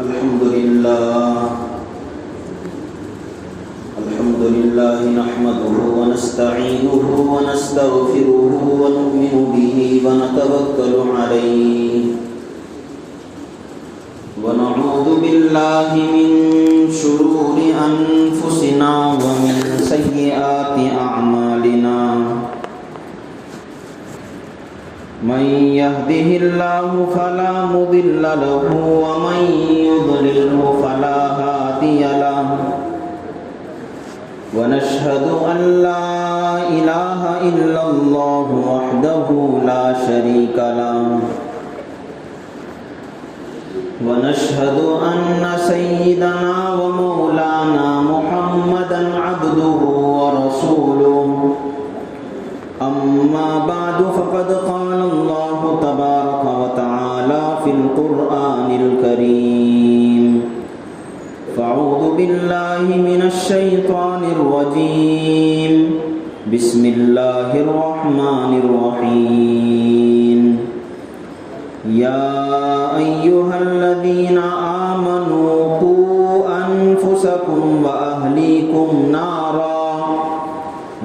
الحمد لله نحمده ونستعينه ونستغفره ونؤمن به ونتوكل عليه ونعوذ بالله من شرور أنفسنا ومن سيئات أعمالنا من يهده الله فلا مضل له ومن يضلله فلا هادي له ونشهد أن لا إله إلا الله وحده لا شريك له ونشهد أن سيدنا ومولانا محمدا عبده ورسوله أما بعد فقد قال الله تبارك وتعالى في القرآن الكريم فأعوذ بالله من الشيطان الرجيم بسم الله الرحمن الرحيم يا أيها الذين آمنوا قوا أنفسكم وأهليكم نارا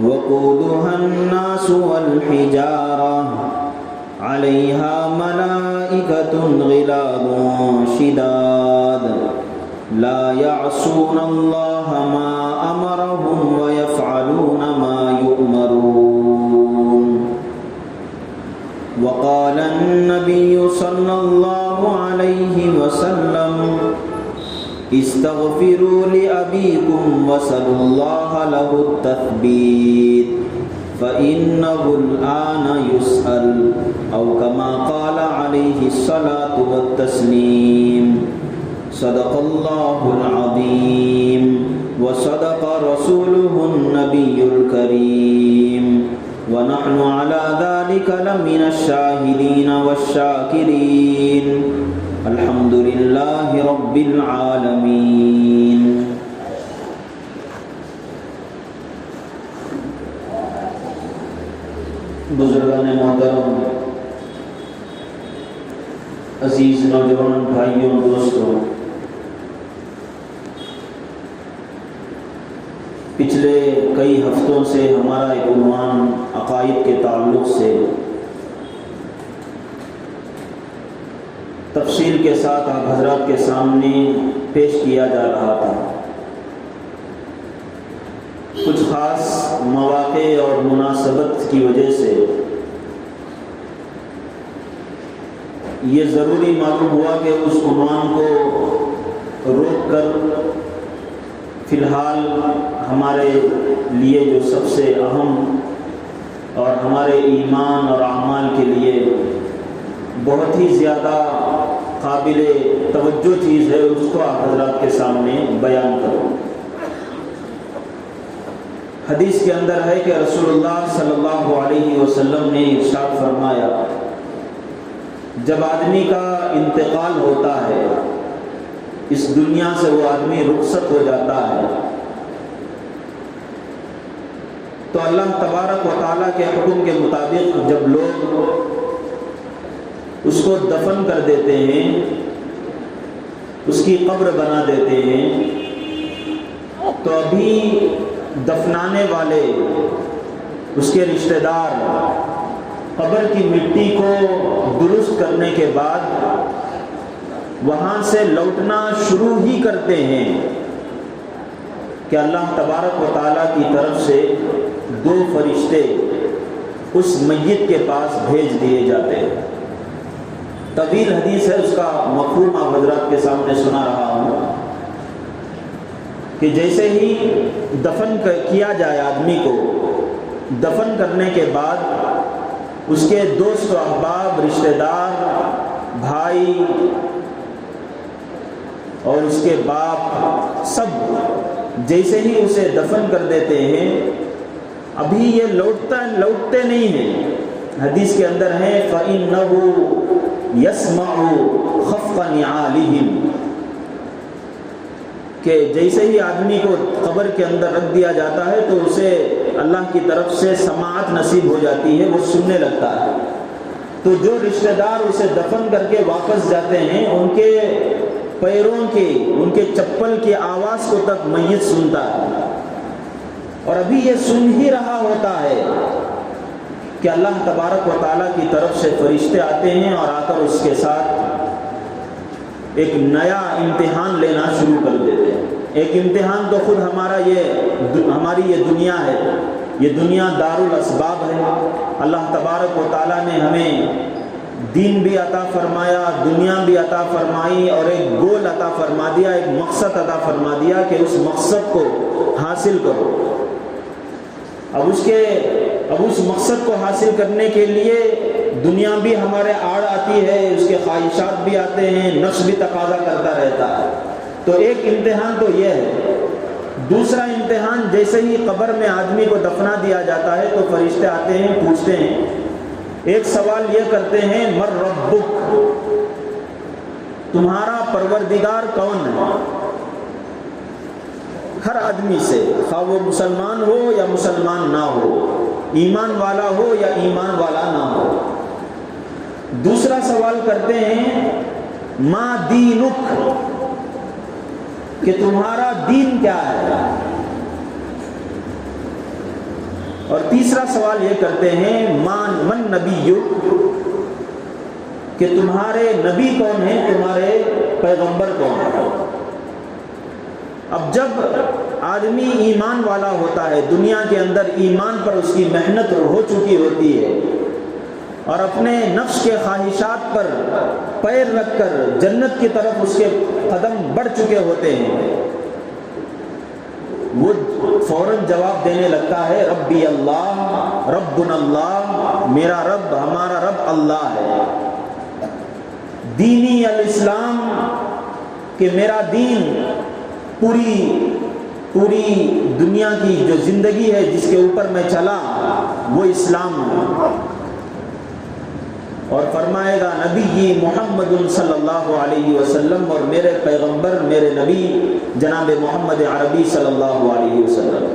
وقودها الناس والحجارة عليها ملائكة غلاظ شداد لا يعصون الله ما أمرهم ويفعلون ما يؤمرون وقال النبي صلى الله عليه وسلم استغفروا لأبيكم وسلوا الله له التثبيت فإنه الآن يسأل أو كما قال عليه الصلاة والتسليم صدق الله العظيم وصدق رسوله النبي الكريم ونحن على ذلك لمن الشاهدين والشاكرين الحمد لله رب العالمين. بزرگان محترم، عزیز نوجوان بھائیوں دوستوں، پچھلے کئی ہفتوں سے ہمارا ایک عنوان عقائد کے تعلق سے تفصیل کے ساتھ آپ حضرات کے سامنے پیش کیا جا رہا تھا. کچھ خاص مواقع اور مناسبت کی وجہ سے یہ ضروری معلوم ہوا کہ اس عنوان کو روک کر فی الحال ہمارے لیے جو سب سے اہم اور ہمارے ایمان اور اعمال کے لیے بہت ہی زیادہ قابل توجہ چیز ہے اس کو آپ حضرات کے سامنے بیان کرو. حدیث کے اندر ہے کہ رسول اللہ صلی اللہ علیہ وسلم نے ارشاد فرمایا، جب آدمی کا انتقال ہوتا ہے، اس دنیا سے وہ آدمی رخصت ہو جاتا ہے، تو اللہ تبارک و تعالیٰ کے حکم کے مطابق جب لوگ اس کو دفن کر دیتے ہیں، اس کی قبر بنا دیتے ہیں، تو ابھی دفنانے والے، اس کے رشتہ دار قبر کی مٹی کو درست کرنے کے بعد وہاں سے لوٹنا شروع ہی کرتے ہیں کہ اللہ تبارک و تعالیٰ کی طرف سے 2 فرشتے اس میت کے پاس بھیج دیے جاتے ہیں. طویل حدیث ہے، اس کا مفہوم آپ حضرات کے سامنے سنا رہا ہوں کہ جیسے ہی دفن کیا جائے آدمی کو، دفن کرنے کے بعد اس کے دوست و احباب، رشتہ دار، بھائی اور اس کے باپ سب جیسے ہی اسے دفن کر دیتے ہیں، ابھی یہ لوٹتے نہیں ہیں. حدیث کے اندر ہے فَإِنَّهُ يَسْمَعُ خَفْقَ نِعَالِهِمْ، کہ جیسے ہی آدمی کو قبر کے اندر رکھ دیا جاتا ہے تو اسے اللہ کی طرف سے سماعت نصیب ہو جاتی ہے، وہ سننے لگتا ہے. تو جو رشتہ دار اسے دفن کر کے واپس جاتے ہیں ان کے پیروں کے، ان کے چپل کی آواز کو تک میت سنتا ہے، اور ابھی یہ سن ہی رہا ہوتا ہے کہ اللہ تبارک و تعالیٰ کی طرف سے فرشتے آتے ہیں اور آ کر اس کے ساتھ ایک نیا امتحان لینا شروع کر دیتے ہیں۔ ایک امتحان تو خود ہماری یہ دنیا ہے، یہ دنیا دار الاسباب ہے۔ اللہ تبارک و تعالیٰ نے ہمیں دین بھی عطا فرمایا، دنیا بھی عطا فرمائی، اور ایک گول عطا فرما دیا، ایک مقصد عطا فرما دیا کہ اس مقصد کو حاصل کرو۔ اب اس مقصد کو حاصل کرنے کے لیے دنیا بھی ہمارے آڑ آتی ہے، اس کے خواہشات بھی آتے ہیں، نفس بھی تقاضا کرتا رہتا ہے۔ تو ایک امتحان تو یہ ہے۔ دوسرا امتحان، جیسے ہی قبر میں آدمی کو دفنا دیا جاتا ہے تو فرشتے آتے ہیں، پوچھتے ہیں، ایک سوال یہ کرتے ہیں، مر ربک، تمہارا پروردگار کون ہے؟ ہر آدمی سے، خواہ وہ مسلمان ہو یا مسلمان نہ ہو، ایمان والا ہو یا ایمان والا نہ ہو۔ دوسرا سوال کرتے ہیں، ما دینک، کہ تمہارا دین کیا ہے؟ اور تیسرا سوال یہ کرتے ہیں، من نبیک، کہ تمہارے نبی کون ہیں، تمہارے پیغمبر کون ہیں؟ اب جب آدمی ایمان والا ہوتا ہے، دنیا کے اندر ایمان پر اس کی محنت ہو چکی ہوتی ہے، اور اپنے نفس کے خواہشات پر پیر رکھ کر جنت کی طرف اس کے قدم بڑھ چکے ہوتے ہیں، وہ فوراً جواب دینے لگتا ہے، ربی اللہ، ربنا اللہ، میرا رب، ہمارا رب اللہ ہے۔ دینی الاسلام، کہ میرا دین پوری دنیا کی جو زندگی ہے جس کے اوپر میں چلا وہ اسلام ہے۔ اور فرمائے گا، نبی محمد صلی اللہ علیہ وسلم، اور میرے پیغمبر، میرے نبی جناب محمد عربی صلی اللہ علیہ وسلم۔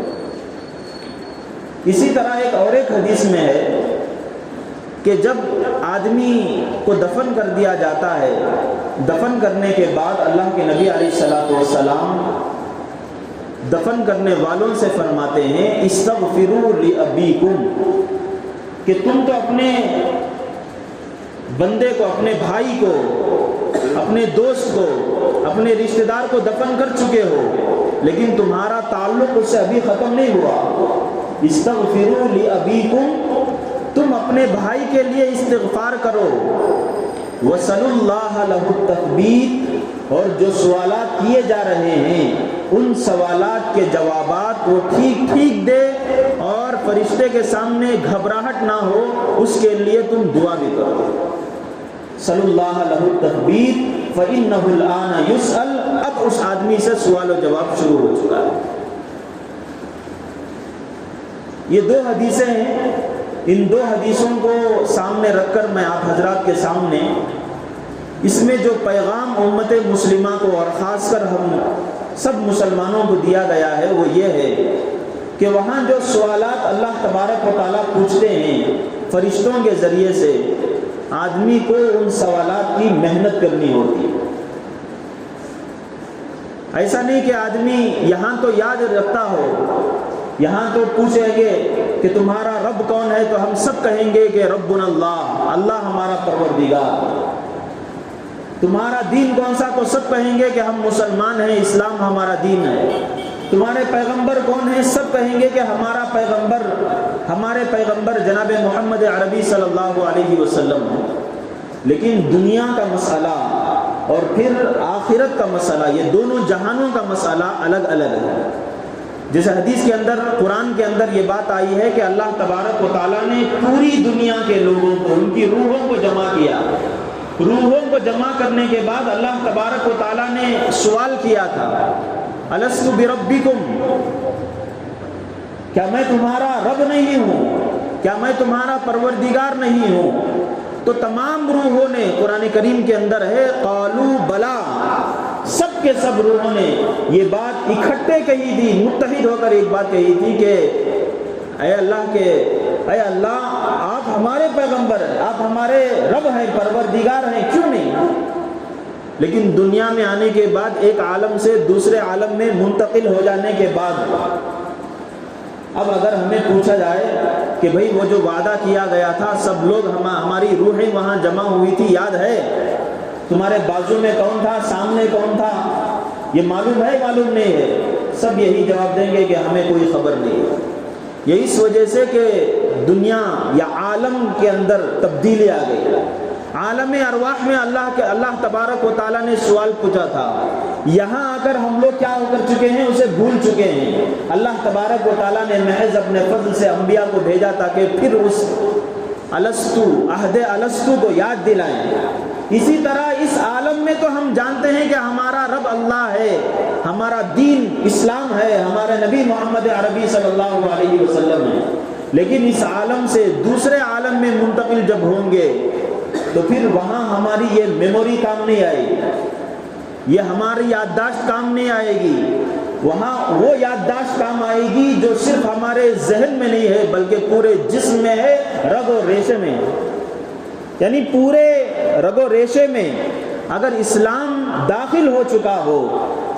اسی طرح ایک حدیث میں ہے کہ جب آدمی کو دفن کر دیا جاتا ہے، دفن کرنے کے بعد اللہ کے نبی علیہ الصلوۃ والسلام دفن کرنے والوں سے فرماتے ہیں، استغفروا لأبیکم، کہ تم تو اپنے بندے کو، اپنے بھائی کو، اپنے دوست کو، اپنے رشتہ دار کو دفن کر چکے ہو، لیکن تمہارا تعلق اس سے ابھی ختم نہیں ہوا۔ استغفروا لأبیکم، تم اپنے بھائی کے لیے استغفار کرو۔ وَصَلُوا اللَّهَ لَهُ التَّثْبِيتَ، اور جو سوالات کیے جا رہے ہیں ان سوالات کے جوابات وہ ٹھیک دے، اور فرشتے کے سامنے گھبراہٹ نہ ہو، اس کے لیے تم دعا بھی کرو۔ صلی اللہ لہ التثبیت فإنہ الآن یسأل، اب اس آدمی سے سوال و جواب شروع ہو چکا ہے۔ یہ دو حدیثیں ہیں، ان دو حدیثوں کو سامنے رکھ کر میں آپ حضرات کے سامنے اس میں جو پیغام امت مسلمہ کو اور خاص کر ہم سب مسلمانوں کو دیا گیا ہے وہ یہ ہے کہ وہاں جو سوالات اللہ تبارک و تعالیٰ پوچھتے ہیں فرشتوں کے ذریعے سے، آدمی کو ان سوالات کی محنت کرنی ہوتی ہے۔ ایسا نہیں کہ آدمی یہاں تو یاد رکھتا ہو، یہاں تو پوچھیں گے کہ تمہارا رب کون ہے تو ہم سب کہیں گے کہ ربنا اللہ، اللہ ہمارا پروردگار۔ تمہارا دین کون سا تو سب کہیں گے کہ ہم مسلمان ہیں، اسلام ہمارا دین ہے۔ تمہارے پیغمبر کون ہیں، سب کہیں گے کہ ہمارے پیغمبر جناب محمد عربی صلی اللہ علیہ وسلم ہے۔ لیکن دنیا کا مسئلہ اور پھر آخرت کا مسئلہ، یہ دونوں جہانوں کا مسئلہ الگ الگ ہے۔ جیسے حدیث کے اندر، قرآن کے اندر یہ بات آئی ہے کہ اللہ تبارک و تعالیٰ نے پوری دنیا کے لوگوں کو، ان کی روحوں کو جمع کیا۔ روحوں کو جمع کرنے کے بعد اللہ تبارک و تعالیٰ نے سوال کیا تھا، الست بربکم، کیا میں تمہارا رب نہیں ہوں، کیا میں تمہارا پروردگار نہیں ہوں؟ تو تمام روحوں نے، قرآن کریم کے اندر ہے، قالوا بلا، سب کے سب روحوں نے یہ بات اکٹھے کہی تھی، متحد ہو کر ایک بات کہی تھی کہ اے اللہ آپ ہمارے پیغمبر ہیں، آپ ہمارے رب ہیں، پروردگار ہیں، کیوں نہیں؟ لیکن دنیا میں آنے کے بعد ایک عالم سے دوسرے عالم میں منتقل ہو جانے کے بعد اب اگر ہمیں پوچھا جائے کہ بھئی وہ جو وعدہ کیا گیا تھا، سب لوگ ہماری روحیں وہاں جمع ہوئی تھی، یاد ہے؟ تمہارے بازو میں کون تھا، سامنے کون تھا، یہ معلوم ہے معلوم نہیں ہے؟ سب یہی جواب دیں گے کہ ہمیں کوئی خبر نہیں ہے۔ یہ اس وجہ سے کہ دنیا یا عالم کے اندر تبدیلی آ گئی۔ عالم ارواح میں اللہ تبارک و تعالیٰ نے سوال پوچھا تھا، یہاں آ کر ہم لوگ کیا ہو کر چکے ہیں، اسے بھول چکے ہیں۔ اللہ تبارک و تعالیٰ نے محض اپنے فضل سے انبیاء کو بھیجا تاکہ پھر اس عہد الستو کو یاد دلائیں۔ اسی طرح اس عالم میں تو ہم جانتے ہیں کہ ہمارا رب اللہ ہے، ہمارا دین اسلام ہے، ہمارے نبی محمد عربی صلی اللہ علیہ وسلم ہے، لیکن اس عالم سے دوسرے عالم میں منتقل جب ہوں گے تو پھر وہاں ہماری یہ میموری کام نہیں آئے گی، یہ ہماری یادداشت کام نہیں آئے گی۔ وہاں وہ یادداشت کام آئے گی جو صرف ہمارے ذہن میں نہیں ہے بلکہ پورے جسم میں ہے، رگ و ریشے میں، یعنی پورے رگ و ریشے میں اگر اسلام داخل ہو چکا ہو،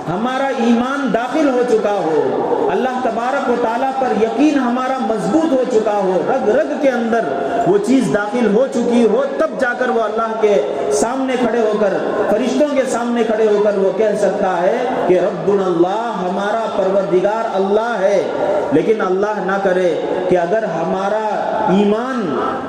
ہمارا ایمان داخل ہو چکا ہو، اللہ تبارک و تعالیٰ پر یقین ہمارا مضبوط ہو چکا ہو، رگ رگ کے اندر وہ چیز داخل ہو چکی ہو، تب جا کر وہ اللہ کے سامنے کھڑے ہو کر، فرشتوں کے سامنے کھڑے ہو کر وہ کہہ سکتا ہے کہ ربنا اللہ، ہمارا پروردگار اللہ ہے۔ لیکن اللہ نہ کرے کہ اگر ہمارا ایمان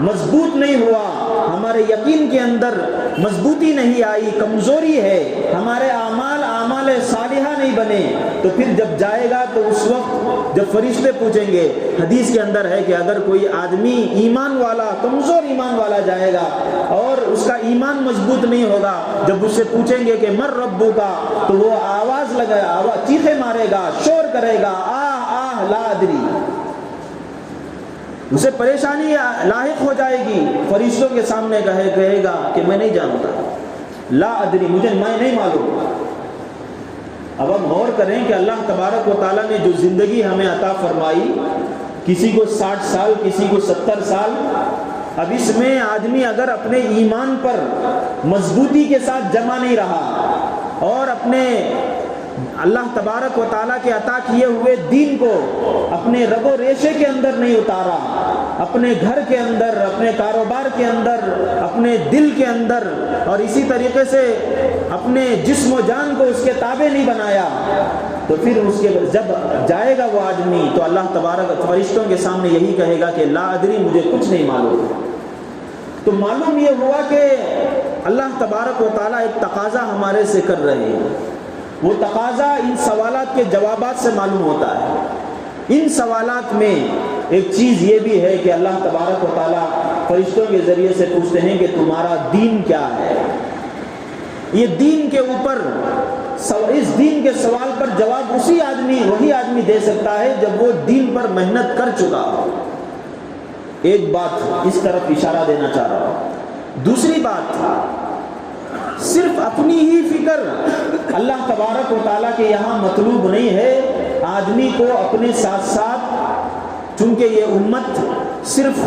مضبوط نہیں ہوا، ہمارے یقین کے اندر مضبوطی نہیں آئی، کمزوری ہے، ہمارے اعمال صالحہ نہیں بنے، تو پھر جب جائے گا تو اس وقت جب فرشتے پوچھیں گے، حدیث کے اندر ہے کہ اگر کوئی آدمی ایمان والا، کمزور ایمان والا جائے گا اور اس کا ایمان مضبوط نہیں ہوگا، جب اس سے پوچھیں گے کہ مر ربو کا، تو وہ آواز لگائے، چیخے مارے گا، شور کرے گا، آہ آہ لا ادری، اسے پریشانی لاحق ہو جائے گی، فرشتوں کے سامنے کہے گا کہ میں نہیں جانتا، لا ادری، میں نہیں معلوم۔ اب ہم غور کریں کہ اللہ تبارک و تعالیٰ نے جو زندگی ہمیں عطا فرمائی، کسی کو 60 سال، کسی کو 70 سال، اب اس میں آدمی اگر اپنے ایمان پر مضبوطی کے ساتھ جمع نہیں رہا اور اپنے اللہ تبارک و تعالیٰ کے عطا کیے ہوئے دین کو اپنے رگ و ریشے کے اندر نہیں اتارا، اپنے گھر کے اندر، اپنے کاروبار کے اندر، اپنے دل کے اندر، اور اسی طریقے سے اپنے جسم و جان کو اس کے تابع نہیں بنایا، تو پھر اس کے جب جائے گا وہ آدمی تو اللہ تبارک فرشتوں کے سامنے یہی کہے گا کہ لا ادری، مجھے کچھ نہیں معلوم۔ تو معلوم یہ ہوا کہ اللہ تبارک و تعالیٰ ایک تقاضا ہمارے سے کر رہے ہیں، وہ تقاضا ان سوالات کے جوابات سے معلوم ہوتا ہے۔ ان سوالات میں ایک چیز یہ بھی ہے کہ اللہ تبارک و تعالیٰ فرشتوں کے ذریعے سے پوچھتے ہیں کہ تمہارا دین کیا ہے۔ یہ دین کے اوپر، اس دین کے سوال پر جواب وہی آدمی دے سکتا ہے جب وہ دین پر محنت کر چکا ہو۔ ایک بات اس طرف اشارہ دینا چاہ رہا ہوں۔ دوسری بات، صرف اپنی ہی فکر اللہ تبارک و تعالیٰ کے یہاں مطلوب نہیں ہے، آدمی کو اپنے ساتھ ساتھ، چونکہ یہ امت صرف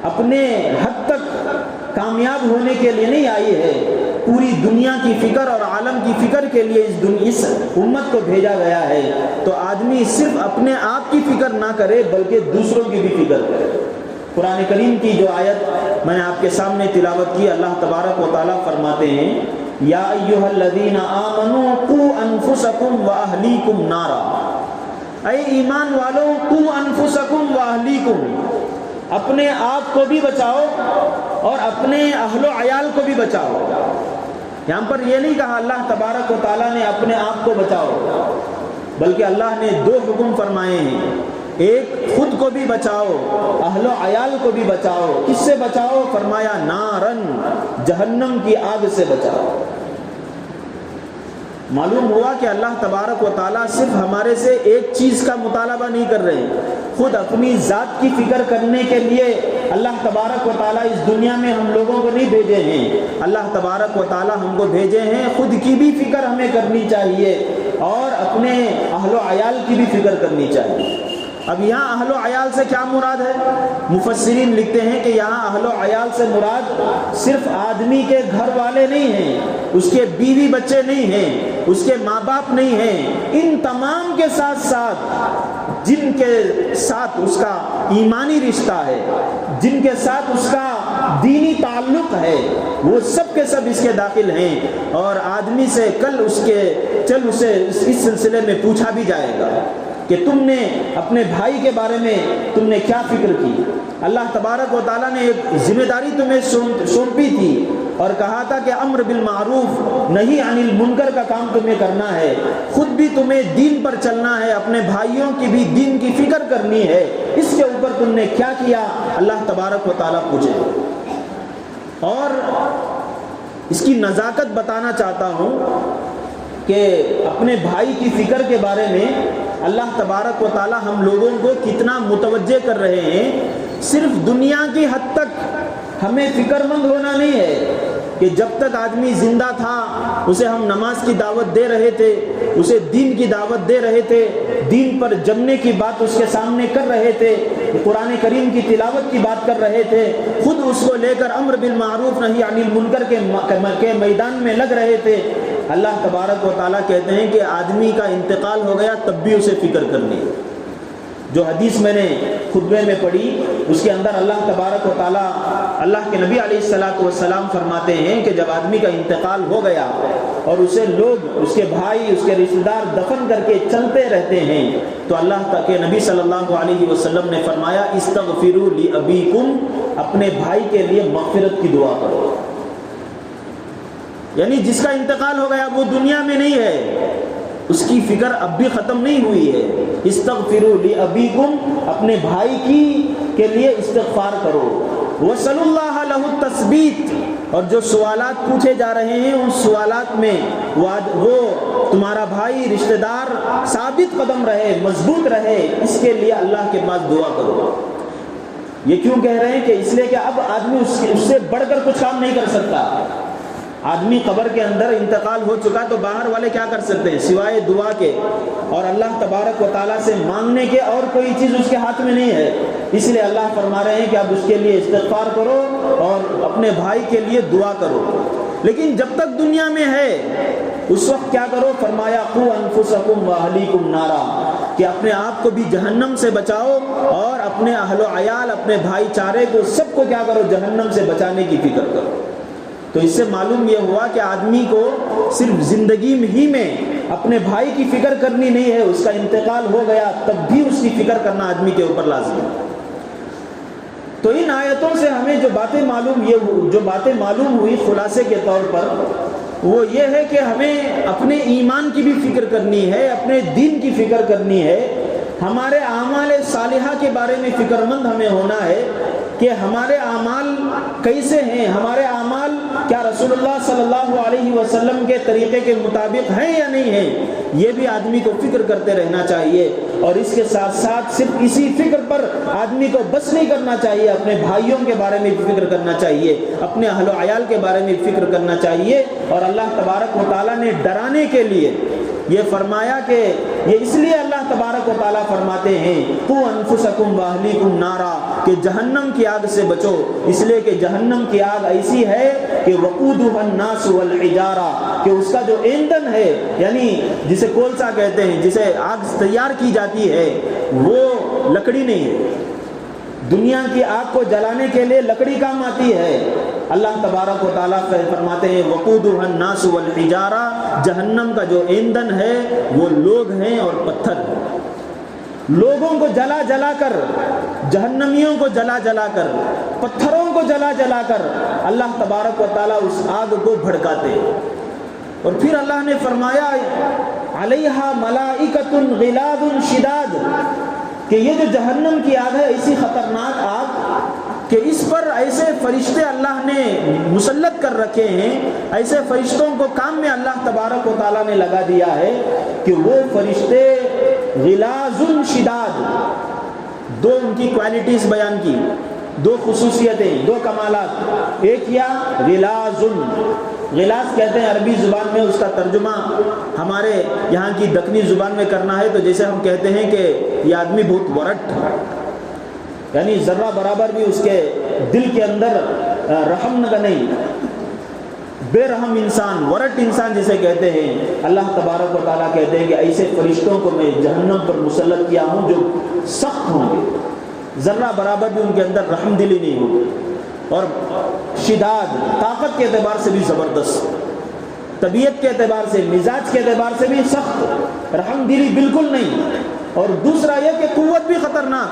اپنے حد تک کامیاب ہونے کے لیے نہیں آئی ہے، پوری دنیا کی فکر اور عالم کی فکر کے لیے اس امت کو بھیجا گیا ہے۔ تو آدمی صرف اپنے آپ کی فکر نہ کرے بلکہ دوسروں کی بھی فکر کرے۔ قرآن کریم کی جو آیت میں نے آپ کے سامنے تلاوت کی، اللہ تبارک و تعالیٰ فرماتے ہیں یا ایھا الذین آمنوا قوا انفسکم واہلیکم نارا، اے ایمان والو، قوا انفسکم واہلیکم، اپنے آپ کو بھی بچاؤ اور اپنے اہل و عیال کو بھی بچاؤ۔ یہاں پر یہ نہیں کہا اللہ تبارک و تعالیٰ نے اپنے آپ کو بچاؤ، بلکہ اللہ نے دو حکم فرمائے ہیں، ایک خود کو بھی بچاؤ، اہل و عیال کو بھی بچاؤ۔ کس سے بچاؤ؟ فرمایا نارن، جہنم کی آگ سے بچاؤ۔ معلوم ہوا کہ اللہ تبارک و تعالیٰ صرف ہمارے سے ایک چیز کا مطالبہ نہیں کر رہے، خود اپنی ذات کی فکر کرنے کے لیے اللہ تبارک و تعالیٰ اس دنیا میں ہم لوگوں کو نہیں بھیجے ہیں۔ اللہ تبارک و تعالیٰ ہم کو بھیجے ہیں، خود کی بھی فکر ہمیں کرنی چاہیے اور اپنے اہل و عیال کی بھی فکر کرنی چاہیے۔ اب یہاں اہل و عیال سے کیا مراد ہے؟ مفسرین لکھتے ہیں کہ یہاں اہل و عیال سے مراد صرف آدمی کے گھر والے نہیں ہیں، اس کے بیوی بچے نہیں ہیں، اس کے ماں باپ نہیں ہیں، ان تمام کے ساتھ ساتھ جن کے ساتھ اس کا ایمانی رشتہ ہے، جن کے ساتھ اس کا دینی تعلق ہے، وہ سب کے سب اس کے داخل ہیں۔ اور آدمی سے کل اسے اس سلسلے میں پوچھا بھی جائے گا کہ تم نے اپنے بھائی کے بارے میں تم نے کیا فکر کی؟ اللہ تبارک و تعالیٰ نے ایک ذمہ داری تمہیں سونپی تھی اور کہا تھا کہ امر بالمعروف نہی عن المنکر کا کام تمہیں کرنا ہے، خود بھی تمہیں دین پر چلنا ہے، اپنے بھائیوں کی بھی دین کی فکر کرنی ہے، اس کے اوپر تم نے کیا کیا؟ اللہ تبارک و تعالیٰ پوچھے۔ اور اس کی نزاکت بتانا چاہتا ہوں کہ اپنے بھائی کی فکر کے بارے میں اللہ تبارک و تعالی ہم لوگوں کو کتنا متوجہ کر رہے ہیں۔ صرف دنیا کی حد تک ہمیں فکر مند ہونا نہیں ہے کہ جب تک آدمی زندہ تھا اسے ہم نماز کی دعوت دے رہے تھے، اسے دین کی دعوت دے رہے تھے، دین پر جمنے کی بات اس کے سامنے کر رہے تھے، قرآن کریم کی تلاوت کی بات کر رہے تھے، خود اس کو لے کر امر بالمعروف نہی عن المنکر کے میدان میں لگ رہے تھے۔ اللہ تبارک و تعالیٰ کہتے ہیں کہ آدمی کا انتقال ہو گیا تب بھی اسے فکر کرنی ہے۔ جو حدیث میں نے خطبے میں پڑھی اس کے اندر اللہ تبارک و تعالیٰ، اللہ کے نبی علیہ الصلوۃ والسلام فرماتے ہیں کہ جب آدمی کا انتقال ہو گیا اور اسے لوگ، اس کے بھائی، اس کے رشتہ دار دفن کر کے چلتے رہتے ہیں تو اللہ کے نبی صلی اللہ علیہ وسلم نے فرمایا استغفروا لأبیکم، اپنے بھائی کے لیے مغفرت کی دعا کرو۔ یعنی جس کا انتقال ہو گیا وہ دنیا میں نہیں ہے، اس کی فکر اب بھی ختم نہیں ہوئی ہے۔ استغفروا لأبیکم، اپنے بھائی کے لیے استغفار کرو۔ وصلی اللہ لہ التثبیت، اور جو سوالات پوچھے جا رہے ہیں ان سوالات میں وہ تمہارا بھائی، رشتہ دار ثابت قدم رہے، مضبوط رہے، اس کے لیے اللہ کے پاس دعا کرو۔ یہ کیوں کہہ رہے ہیں؟ کہ اس لیے کہ اب آدمی اس سے بڑھ کر کچھ کام نہیں کر سکتا۔ آدمی قبر کے اندر انتقال ہو چکا تو باہر والے کیا کر سکتے ہیں سوائے دعا کے اور اللہ تبارک و تعالیٰ سے مانگنے کے؟ اور کوئی چیز اس کے ہاتھ میں نہیں ہے۔ اس لیے اللہ فرما رہے ہیں کہ اب اس کے لیے استغفار کرو اور اپنے بھائی کے لیے دعا کرو۔ لیکن جب تک دنیا میں ہے اس وقت کیا کرو؟ فرمایا قوا انفسکم واہلیکم نارا، کہ اپنے آپ کو بھی جہنم سے بچاؤ اور اپنے اہل و عیال، اپنے بھائی چارے کو، سب کو کیا کرو؟ جہنم سے بچانے کی فکر کرو۔ تو اس سے معلوم یہ ہوا کہ آدمی کو صرف زندگی ہی میں اپنے بھائی کی فکر کرنی نہیں ہے، اس کا انتقال ہو گیا تب بھی اس کی فکر کرنا آدمی کے اوپر لازم ہے۔ تو ان آیتوں سے ہمیں جو باتیں معلوم ہوئی خلاصے کے طور پر وہ یہ ہے کہ ہمیں اپنے ایمان کی بھی فکر کرنی ہے، اپنے دین کی فکر کرنی ہے، ہمارے اعمال صالحہ کے بارے میں فکر مند ہمیں ہونا ہے کہ ہمارے اعمال کیسے ہیں، ہمارے اعمال کیا رسول اللہ صلی اللہ علیہ وسلم کے طریقے کے مطابق ہیں یا نہیں ہیں، یہ بھی آدمی کو فکر کرتے رہنا چاہیے۔ اور اس کے ساتھ ساتھ صرف اسی فکر پر آدمی کو بس نہیں کرنا چاہیے، اپنے بھائیوں کے بارے میں فکر کرنا چاہیے، اپنے اہل و عیال کے بارے میں فکر کرنا چاہیے۔ اور اللہ تبارک و تعالیٰ نے ڈرانے کے لیے یہ فرمایا کہ یہ اس لیے اللہ تبارک و تعالیٰ فرماتے ہیں قوا انفسکم واہلیکم نارا، کہ جہنم کی آگ سے بچو، اس لیے کہ جہنم کی آگ ایسی ہے کہ وقودها الناس والحجارہ، کہ اس کا جو ایندھن ہے، یعنی جسے کولسا کہتے ہیں، جسے آگ تیار کی جاتی ہے، وہ لکڑی نہیں ہے۔ دنیا کی آگ کو جلانے کے لیے لکڑی کام آتی ہے۔ اللہ تبارک و تعالیٰ فرماتے ہیں وقودها الناس والحجارہ، جہنم کا جو ایندھن ہے وہ لوگ ہیں اور پتھر ہیں۔ لوگوں کو جلا جلا کر، جہنمیوں کو جلا جلا کر، پتھروں کو جلا جلا کر اللہ تبارک و تعالیٰ اس آگ کو بھڑکاتے ہیں۔ اور پھر اللہ نے فرمایا علیہا ملائکۃ غلاظ شداد، کہ یہ جو جہنم کی آگ ہے ایسی خطرناک آگ کہ اس پر ایسے فرشتے اللہ نے مسلط کر رکھے ہیں، ایسے فرشتوں کو کام میں اللہ تبارک و تعالیٰ نے لگا دیا ہے کہ وہ فرشتے غلاظ شداد، دو ان کی کوالٹیز بیان کی، دو خصوصیتیں، دو کمالات۔ ایک کیا غلاظ، غلاظ کہتے ہیں عربی زبان میں، اس کا ترجمہ ہمارے یہاں کی دکنی زبان میں کرنا ہے تو جیسے ہم کہتے ہیں کہ یہ آدمی بہت ورٹ، یعنی ذرہ برابر بھی اس کے دل کے اندر رحم نہ نہیں، بے رحم انسان، ورٹ انسان جسے کہتے ہیں۔ اللہ تبارک و تعالیٰ کہتے ہیں کہ ایسے فرشتوں کو میں جہنم پر مسلط کیا ہوں جو سخت ہوں گے، ذرہ برابر بھی ان کے اندر رحم دلی نہیں ہوگی، اور شداد، طاقت کے اعتبار سے بھی زبردست، طبیعت کے اعتبار سے، مزاج کے اعتبار سے بھی سخت، رحم دلی بالکل نہیں۔ اور دوسرا یہ کہ قوت بھی خطرناک،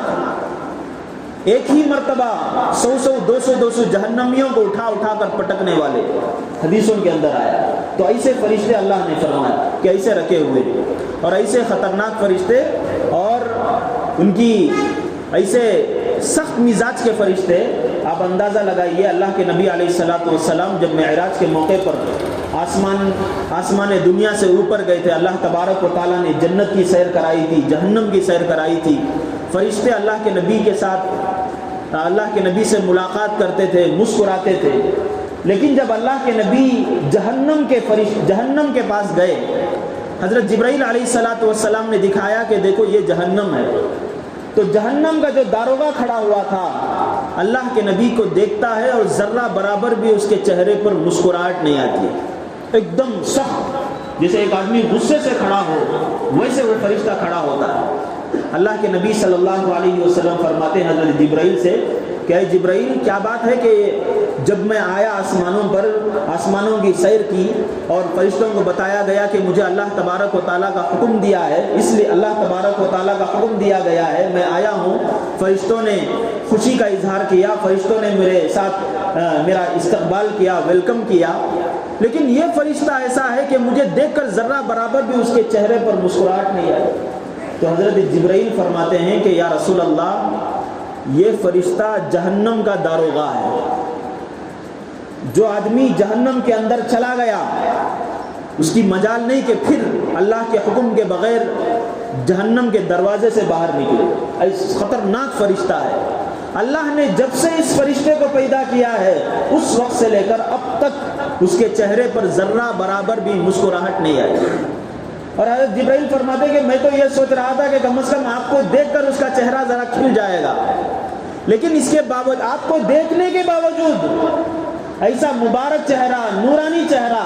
ایک ہی مرتبہ 100 جہنمیوں کو اٹھا کر پٹکنے والے، حدیثوں کے اندر آیا۔ تو ایسے فرشتے اللہ نے فرمایا کہ ایسے رکھے ہوئے، اور ایسے خطرناک فرشتے اور ان کی ایسے سخت مزاج کے فرشتے، آپ اندازہ لگائیے اللہ کے نبی علیہ الصلوۃ والسلام جب معراج کے موقع پر آسمان دنیا سے اوپر گئے تھے، اللہ تبارک و تعالیٰ نے جنت کی سیر کرائی تھی، جہنم کی سیر کرائی تھی، فرشتے اللہ کے نبی کے ساتھ، اللہ کے نبی سے ملاقات کرتے تھے، مسکراتے تھے۔ لیکن جب اللہ کے نبی جہنم کے پاس گئے، حضرت جبرائیل علیہ السلام نے دکھایا کہ دیکھو یہ جہنم ہے، تو جہنم کا جو داروغہ کھڑا ہوا تھا اللہ کے نبی کو دیکھتا ہے اور ذرہ برابر بھی اس کے چہرے پر مسکراہٹ نہیں آتی ہے، ایک دم سخت، جیسے ایک آدمی غصے سے کھڑا ہو ویسے وہ فرشتہ کھڑا ہوتا ہے۔ اللہ کے نبی صلی اللہ علیہ وسلم فرماتے ہیں حضرت جبرائیل سے کہ اے جبرائیل، کیا بات ہے کہ جب میں آیا آسمانوں کی سیر کی اور فرشتوں کو بتایا گیا کہ مجھے اللہ تبارک و تعالیٰ کا حکم دیا ہے، اس لیے اللہ تبارک و تعالیٰ کا حکم دیا گیا ہے، میں آیا ہوں، فرشتوں نے خوشی کا اظہار کیا، فرشتوں نے میرے ساتھ میرا استقبال کیا، ویلکم کیا، لیکن یہ فرشتہ ایسا ہے کہ مجھے دیکھ کر ذرہ برابر بھی اس کے چہرے پر مسکراہٹ نہیں آئی۔ تو حضرت جبرائیل فرماتے ہیں کہ یا رسول اللہ، یہ فرشتہ جہنم کا داروغہ ہے، جو آدمی جہنم کے اندر چلا گیا اس کی مجال نہیں کہ پھر اللہ کے حکم کے بغیر جہنم کے دروازے سے باہر نکلے، ایسا خطرناک فرشتہ ہے۔ اللہ نے جب سے اس فرشتے کو پیدا کیا ہے اس وقت سے لے کر اب تک اس کے چہرے پر ذرہ برابر بھی مسکراہٹ نہیں آئی۔ اور حضرت جبرائیل فرماتے کہ میں تو یہ سوچ رہا تھا کہ کم از کم آپ کو دیکھ کر اس کا چہرہ ذرا کھل جائے گا، لیکن اس کے باوجود، آپ کو دیکھنے کے باوجود ایسا مبارک چہرہ، نورانی چہرہ،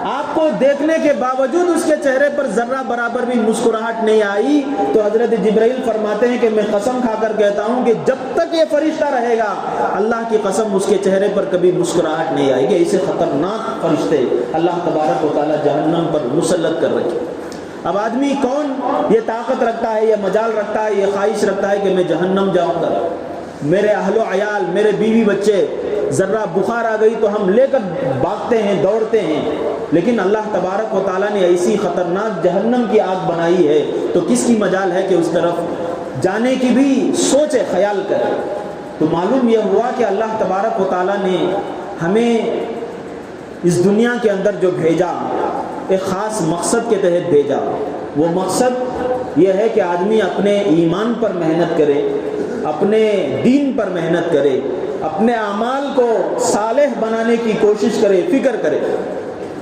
آپ کو دیکھنے کے باوجود اس کے چہرے پر ذرہ برابر بھی مسکراہٹ نہیں آئی۔ تو حضرت جبرائیل فرماتے ہیں کہ میں قسم کھا کر کہتا ہوں کہ جب تک یہ فرشتہ رہے گا اللہ کی قسم اس کے چہرے پر کبھی مسکراہٹ نہیں آئے گی۔ ایسے خطرناک فرشتے اللہ تبارک و تعالیٰ جہنم پر مسلط کر رکھے۔ اب آدمی کون یہ طاقت رکھتا ہے، یہ مجال رکھتا ہے، یہ خواہش رکھتا ہے کہ میں جہنم جاؤں گا، میرے اہل و عیال، میرے بیوی بچے، ذرہ بخار آ گئی تو ہم لے کر بھاگتے ہیں، دوڑتے ہیں، لیکن اللہ تبارک و تعالیٰ نے ایسی خطرناک جہنم کی آگ بنائی ہے تو کس کی مجال ہے کہ اس طرف جانے کی بھی سوچے، خیال کرے۔ تو معلوم یہ ہوا کہ اللہ تبارک و تعالیٰ نے ہمیں اس دنیا کے اندر جو بھیجا ایک خاص مقصد کے تحت بھیجا۔ وہ مقصد یہ ہے کہ آدمی اپنے ایمان پر محنت کرے، اپنے دین پر محنت کرے، اپنے اعمال کو صالح بنانے کی کوشش کرے، فکر کرے،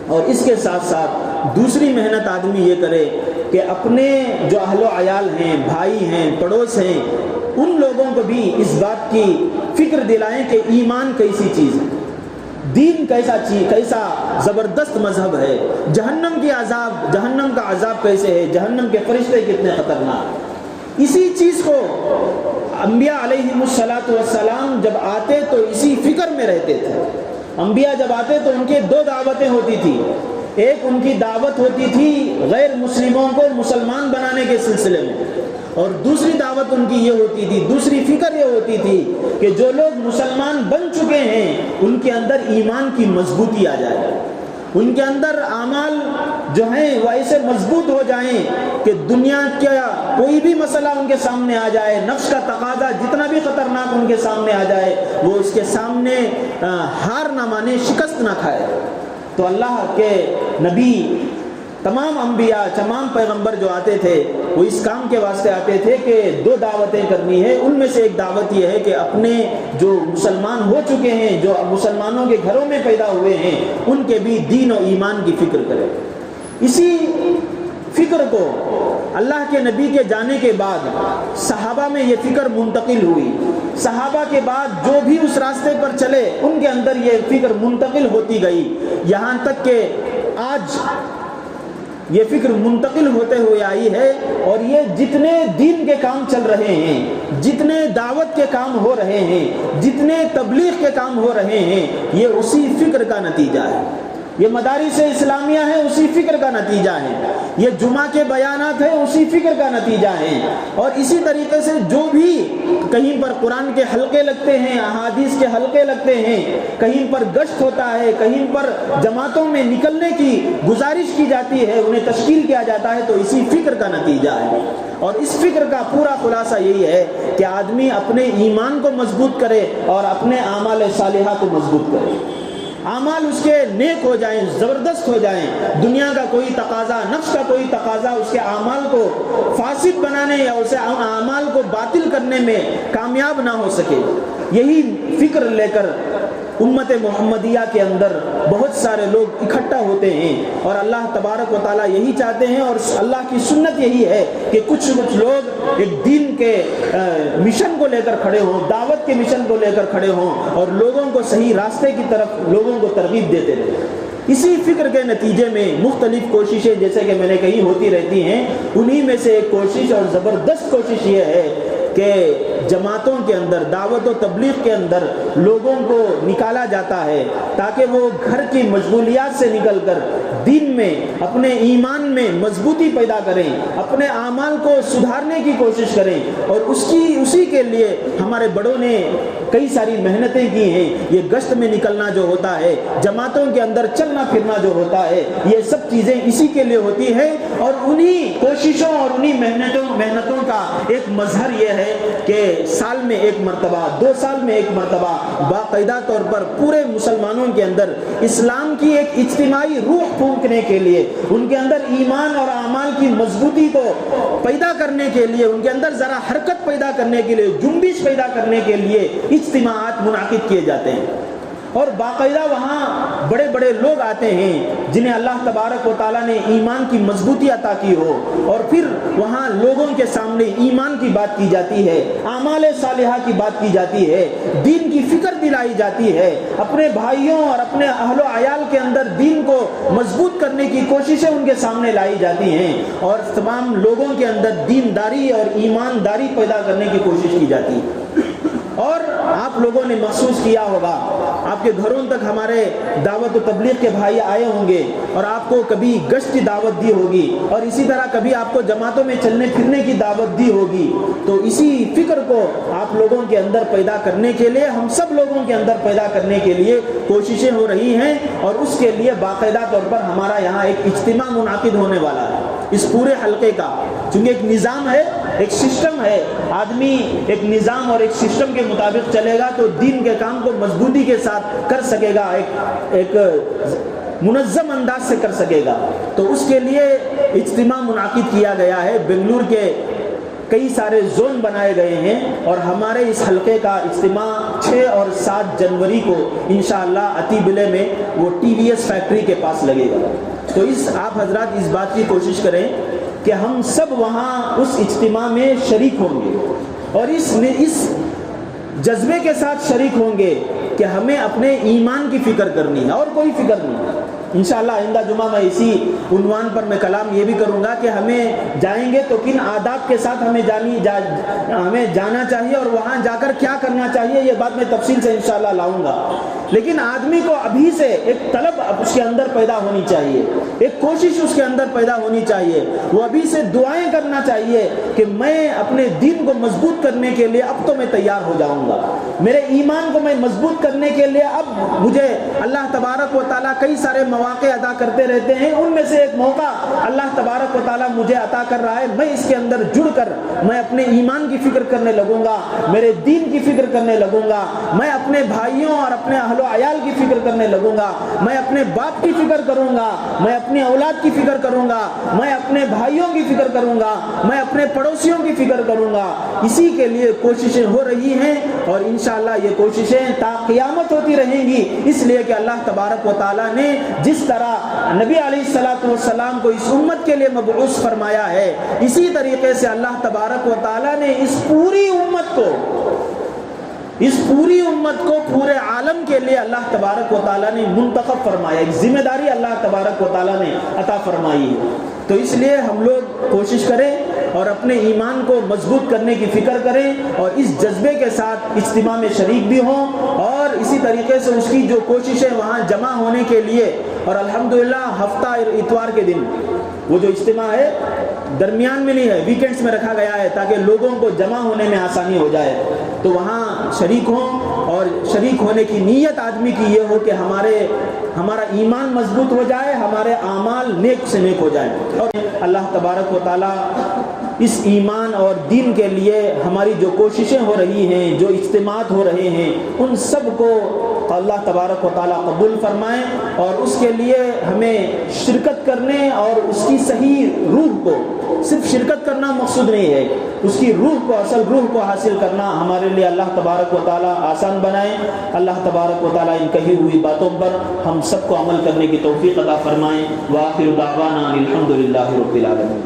اور اس کے ساتھ ساتھ دوسری محنت آدمی یہ کرے کہ اپنے جو اہل و عیال ہیں، بھائی ہیں، پڑوس ہیں، ان لوگوں کو بھی اس بات کی فکر دلائیں کہ ایمان کیسی چیز ہے، دین کیسا زبردست مذہب ہے، جہنم کا عذاب کیسے ہے، جہنم کے فرشتے کتنے خطرناک۔ اسی چیز کو انبیاء علیہم السلام جب آتے تو اسی فکر میں رہتے تھے۔ انبیاء جب آتے تو ان کے دو دعوتیں ہوتی تھی، ایک ان کی دعوت ہوتی تھی غیر مسلموں کو مسلمان بنانے کے سلسلے میں، اور دوسری دعوت ان کی یہ ہوتی تھی، دوسری فکر یہ ہوتی تھی کہ جو لوگ مسلمان بن چکے ہیں ان کے اندر ایمان کی مضبوطی آ جائے، ان کے اندر اعمال جو ہیں وہ ایسے مضبوط ہو جائیں کہ دنیا کا کوئی بھی مسئلہ ان کے سامنے آ جائے، نفس کا تقاضا جتنا بھی خطرناک ان کے سامنے آ جائے، وہ اس کے سامنے ہار نہ مانے، شکست نہ کھائے۔ تو اللہ کے نبی تمام انبیاء، تمام پیغمبر جو آتے تھے وہ اس کام کے واسطے آتے تھے کہ 2 دعوتیں کرنی ہے. ان میں سے ایک دعوت یہ ہے کہ اپنے جو مسلمان ہو چکے ہیں، جو مسلمانوں کے گھروں میں پیدا ہوئے ہیں، ان کے بھی دین و ایمان کی فکر کرے. اسی فکر کو اللہ کے نبی کے جانے کے بعد صحابہ میں یہ فکر منتقل ہوئی. صحابہ کے بعد جو بھی اس راستے پر چلے ان کے اندر یہ فکر منتقل ہوتی گئی، یہاں تک کہ آج یہ فکر منتقل ہوتے ہوئے آئی ہے. اور یہ جتنے دین کے کام چل رہے ہیں، جتنے دعوت کے کام ہو رہے ہیں، جتنے تبلیغ کے کام ہو رہے ہیں، یہ اسی فکر کا نتیجہ ہے. یہ مدارس اسلامیہ ہے، اسی فکر کا نتیجہ ہے. یہ جمعہ کے بیانات ہے، اسی فکر کا نتیجہ ہے. اور اسی طریقے سے جو بھی کہیں پر قرآن کے حلقے لگتے ہیں، احادیث کے حلقے لگتے ہیں، کہیں پر گشت ہوتا ہے، کہیں پر جماعتوں میں نکلنے کی گزارش کی جاتی ہے، انہیں تشکیل کیا جاتا ہے، تو اسی فکر کا نتیجہ ہے. اور اس فکر کا پورا خلاصہ یہی ہے کہ آدمی اپنے ایمان کو مضبوط کرے اور اپنے اعمال صالحہ کو مضبوط کرے. اعمال اس کے نیک ہو جائیں، زبردست ہو جائیں. دنیا کا کوئی تقاضا، نفس کا کوئی تقاضا اس کے اعمال کو فاسد بنانے یا اسے اعمال کو باطل کرنے میں کامیاب نہ ہو سکے. یہی فکر لے کر امت محمدیہ کے اندر بہت سارے لوگ اکٹھا ہوتے ہیں. اور اللہ تبارک و تعالیٰ یہی چاہتے ہیں، اور اللہ کی سنت یہی ہے کہ کچھ لوگ ایک دین کے مشن کو لے کر کھڑے ہوں، دعوت کے مشن کو لے کر کھڑے ہوں، اور لوگوں کو صحیح راستے کی طرف لوگوں کو ترغیب دیتے رہیں. اسی فکر کے نتیجے میں مختلف کوششیں جیسے کہ میں نے کہی ہوتی رہتی ہیں. انہی میں سے ایک کوشش اور زبردست کوشش یہ ہے کہ جماعتوں کے اندر، دعوت و تبلیغ کے اندر لوگوں کو نکالا جاتا ہے تاکہ وہ گھر کی مشغولیات سے نکل کر دین میں، اپنے ایمان میں مضبوطی پیدا کریں، اپنے اعمال کو سدھارنے کی کوشش کریں. اور اسی کے لیے ہمارے بڑوں نے کئی ساری محنتیں کی ہیں. یہ گشت میں نکلنا جو ہوتا ہے، جماعتوں کے اندر چلنا پھرنا جو ہوتا ہے، یہ سب چیزیں اسی کے لیے ہوتی ہیں. اور انہی کوششوں اور انہی محنتوں کا ایک مظہر یہ ہے کہ سال میں ایک مرتبہ، 2 سال میں ایک مرتبہ باقاعدہ طور پر پورے مسلمانوں کے اندر اسلام کی ایک اجتماعی روح پھونکنے کے لیے، ان کے اندر ایمان اور اعمال کی مضبوطی کو پیدا کرنے کے لیے، ان کے اندر ذرا حرکت پیدا کرنے کے لیے، جنبش پیدا کرنے کے لیے اجتماعات منعقد کیے جاتے ہیں. اور باقاعدہ وہاں بڑے بڑے لوگ آتے ہیں جنہیں اللہ تبارک و تعالیٰ نے ایمان کی مضبوطی عطا کی ہو، اور پھر وہاں لوگوں کے سامنے ایمان کی بات کی جاتی ہے، اعمال صالحہ کی بات کی جاتی ہے، دین کی فکر دلائی جاتی ہے. اپنے بھائیوں اور اپنے اہل و عیال کے اندر دین کو مضبوط کرنے کی کوششیں ان کے سامنے لائی جاتی ہیں، اور تمام لوگوں کے اندر دینداری اور ایمانداری پیدا کرنے کی کوشش کی جاتی ہے. اور آپ لوگوں نے محسوس کیا ہوگا، آپ کے گھروں تک ہمارے دعوت و تبلیغ کے بھائی آئے ہوں گے اور آپ کو کبھی گشت کی دعوت دی ہوگی، اور اسی طرح کبھی آپ کو جماعتوں میں چلنے پھرنے کی دعوت دی ہوگی. تو اسی فکر کو آپ لوگوں کے اندر پیدا کرنے کے لیے، ہم سب لوگوں کے اندر پیدا کرنے کے لیے کوششیں ہو رہی ہیں. اور اس کے لیے باقاعدہ طور پر ہمارا یہاں ایک اجتماع منعقد ہونے والا ہے اس پورے حلقے کا. چونکہ ایک نظام ہے، ایک سسٹم ہے، آدمی ایک نظام اور ایک سسٹم کے مطابق چلے گا تو دین کے کام کو مضبوطی کے ساتھ کر سکے گا، ایک منظم انداز سے کر سکے گا. تو اس کے لیے اجتماع منعقد کیا گیا ہے. بنگلور کے کئی سارے زون بنائے گئے ہیں، اور ہمارے اس حلقے کا اجتماع 6 اور 7 جنوری کو انشاءاللہ اتی میں وہ TVS فیکٹری کے پاس لگے گا. تو آپ حضرات اس بات کی کوشش کریں کہ ہم سب وہاں اس اجتماع میں شریک ہوں گے، اور اس جذبے کے ساتھ شریک ہوں گے کہ ہمیں اپنے ایمان کی فکر کرنی ہے اور کوئی فکر نہیں. انشاءاللہ آئندہ جمعہ میں اسی عنوان پر میں کلام یہ بھی کروں گا کہ ہمیں جائیں گے تو کن آداب کے ساتھ ہمیں جانا چاہیے، اور وہاں جا کر کیا کرنا چاہیے، یہ بات میں تفصیل سے انشاءاللہ لاؤں گا. لیکن آدمی کو ابھی سے ایک طلب اس کے اندر پیدا ہونی چاہیے، ایک کوشش اس کے اندر پیدا ہونی چاہیے. وہ ابھی سے دعائیں کرنا چاہیے کہ میں اپنے دین کو مضبوط کرنے کے لیے اب تو میں تیار ہو جاؤں گا. میرے ایمان کو میں مضبوط کرنے کے لیے اب مجھے اللہ تبارک و تعالیٰ کئی سارے مواقع عطا کرتے رہتے ہیں، ان میں سے ایک موقع اللہ تبارک و تعالیٰ مجھے عطا کر رہا ہے، میں اس کے اندر جڑ کر میں اپنے ایمان کی فکر کرنے لگوں گا، میرے دین کی فکر کرنے لگوں گا، میں اپنے بھائیوں اور اپنے اہل و عیال کی فکر کرنے لگوں گا، میں اپنے باپ کی فکر کروں گا، میں اپنی اولاد کی فکر کروں گا، میں اپنے بھائیوں کی فکر کروں گا، میں اپنے پڑوسیوں کی فکر کروں گا۔ اسی کے لیے کوششیں ہو رہی ہیں اور انشاءاللہ یہ کوششیں تا قیامت ہوتی رہیں گی، اس لیے کہ اللہ تبارک و تعالیٰ نے جس طرح نبی علیہ الصلوۃ والسلام کو اس امت کے لیے مبعوث فرمایا ہے، اسی طریقے سے اللہ تبارک و تعالیٰ نے اس پوری امت کو پورے عالم کے لیے اللہ تبارک و تعالیٰ نے منتخب فرمایا، ایک ذمہ داری اللہ تبارک و تعالیٰ نے عطا فرمائی ہے۔ تو اس لیے ہم لوگ کوشش کریں اور اپنے ایمان کو مضبوط کرنے کی فکر کریں اور اس جذبے کے ساتھ اجتماع میں شریک بھی ہوں، اور اسی طریقے سے اس کی جو کوششیں وہاں جمع ہونے کے لیے، اور الحمدللہ ہفتہ اتوار کے دن وہ جو اجتماع ہے درمیان میں نہیں ہے، ویکینڈز میں رکھا گیا ہے تاکہ لوگوں کو جمع ہونے میں آسانی ہو جائے، تو وہاں شریک ہوں، اور شریک ہونے کی نیت آدمی کی یہ ہو کہ ہمارا ایمان مضبوط ہو جائے، ہمارے اعمال نیک سے نیک ہو جائیں، اور اللہ تبارک و تعالیٰ اس ایمان اور دین کے لیے ہماری جو کوششیں ہو رہی ہیں، جو اجتماعات ہو رہے ہیں، ان سب کو اللہ تبارک و تعالیٰ قبول فرمائیں، اور اس کے لیے ہمیں شرکت کرنے اور اس کی صحیح روح کو، صرف شرکت کرنا مقصود نہیں ہے، اس کی روح کو، اصل روح کو حاصل کرنا ہمارے لیے اللہ تبارک و تعالیٰ آسان بنائیں۔ اللہ تبارک و تعالیٰ ان کہی ہوئی باتوں پر ہم سب کو عمل کرنے کی توفیق عطا فرمائیں۔ وآخر دعوانا الحمدللہ رب العالمین۔